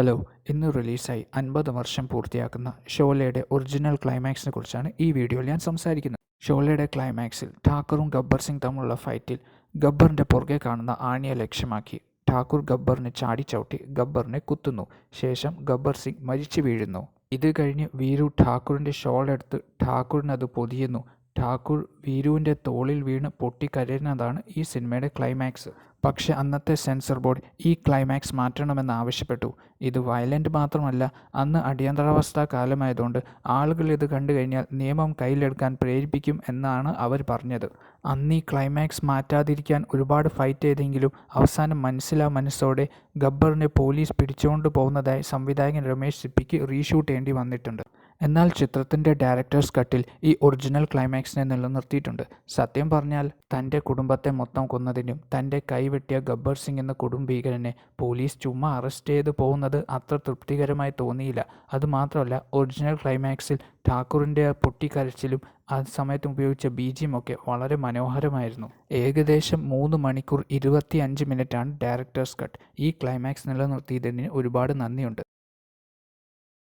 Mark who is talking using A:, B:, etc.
A: Hello, ഇന്ന് റിലീസായി 50 വർഷം പൂർത്തിയാക്കുന്ന ഷോലയുടെ ഒറിജിനൽ ക്ലൈമാക്സിനെ കുറിച്ചാണ് ഈ വീഡിയോയിൽ ഞാൻ സംസാരിക്കുന്നത്. ഷോലയുടെ ക്ലൈമാക്സിൽ ഠാക്കൂറും ഗബ്ബർ സിംഗ് തമ്മിലുള്ള ഫൈറ്റിൽ ഗബ്ബറിൻ്റെ പുറകെ കാണുന്ന ആണിയെ ലക്ഷ്യമാക്കി ഠാക്കൂർ ഗബ്ബറിനെ ചാടിച്ചവിട്ടി ഗബ്ബറിനെ കുത്തുന്നു. ശേഷം ഗബ്ബർ സിംഗ് മരിച്ചു വീഴുന്നു. ഇത് കഴിഞ്ഞ് വീരു ഠാക്കൂറിൻ്റെ ഷോൾ എടുത്ത് ഠാക്കൂറിനത് പൊതിയുന്നു. ഠാക്കൂർ വീരുവിൻ്റെ തോളിൽ വീണ് പൊട്ടിക്കരയുന്നതാണ് ഈ സിനിമയുടെ ക്ലൈമാക്സ്. പക്ഷേ അന്നത്തെ സെൻസർ ബോർഡ് ഈ ക്ലൈമാക്സ് മാറ്റണമെന്ന് ആവശ്യപ്പെട്ടു. ഇത് വയലൻ്റ് മാത്രമല്ല, അന്ന് അടിയന്തരാവസ്ഥ കാലമായതുകൊണ്ട് ആളുകൾ ഇത് കണ്ടു കഴിഞ്ഞാൽ നിയമം കയ്യിലെടുക്കാൻ പ്രേരിപ്പിക്കും എന്നാണ് അവർ പറഞ്ഞത്. അന്ന് ഈ ക്ലൈമാക്സ് മാറ്റാതിരിക്കാൻ ഒരുപാട് ഫൈറ്റ് ചെയ്തെങ്കിലും അവസാനം മനസ്സോടെ ഗബ്ബറിനെ പോലീസ് പിടിച്ചുകൊണ്ട് പോകുന്നതായി സംവിധായകൻ രമേശ് സിപ്പിക്ക് റീഷൂട്ട് ചെയ്യേണ്ടി വന്നിട്ടുണ്ട്. എന്നാൽ ചിത്രത്തിൻ്റെ ഡയറക്ടേഴ്സ് കട്ടിൽ ഈ ഒറിജിനൽ ക്ലൈമാക്സിനെ നിലനിർത്തിയിട്ടുണ്ട്. സത്യം പറഞ്ഞാൽ തൻ്റെ കുടുംബത്തെ മൊത്തം കൊന്നതിനും തൻ്റെ കൈവെട്ടിയ ഗബ്ബർ സിംഗ് എന്ന കൊടുംഭീകരനെ പോലീസ് ചുമ്മാ അറസ്റ്റ് ചെയ്ത് പോകുന്നത് അത്ര തൃപ്തികരമായി തോന്നിയില്ല. അതുമാത്രമല്ല, ഒറിജിനൽ ക്ലൈമാക്സിൽ ഠാക്കൂറിൻ്റെ പൊട്ടിക്കരച്ചിലും ആ സമയത്ത് ഉപയോഗിച്ച BGM ഒക്കെ വളരെ മനോഹരമായിരുന്നു. ഏകദേശം 3 മണിക്കൂർ 25 മിനിറ്റാണ് ഡയറക്ടേഴ്സ് കട്ട്. ഈ ക്ലൈമാക്സ് നിലനിർത്തിയതിന് ഒരുപാട് നന്ദിയുണ്ട്.